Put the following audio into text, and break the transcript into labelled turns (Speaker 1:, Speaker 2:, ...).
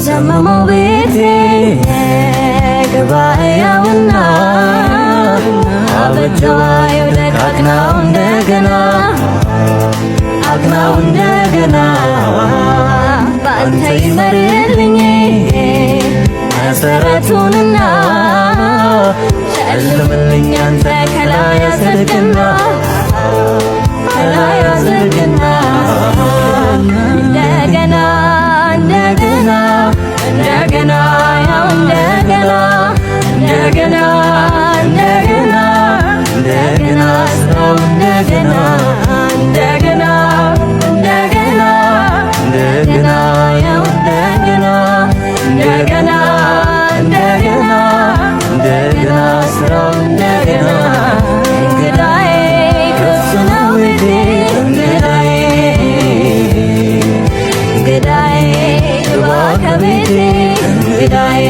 Speaker 1: የዘመመው ቤቴ ገባያውና አበጀዋዩ ደጋግናው እንደገና አግናው እንደገና ባንተ ይመርልኝ መሰረቱንና ሸልምልኝ አንተ ከላይ ያዘርግና ከላይ ያዘርግና እንደገና እንደገና እንደገና ያው እንደገና እንደገና እንደገና እንደገና ስራው እንደገና እንደገና እንደገና እንደገና ያው እንደገና እንደገና እንደገና እንደገና ስራው እንደገና እንግዳዬ ክፍት ነው ቤቴ እንግዳዬ እንግዳዬ ግባ ከቤቴ እንግዳዬ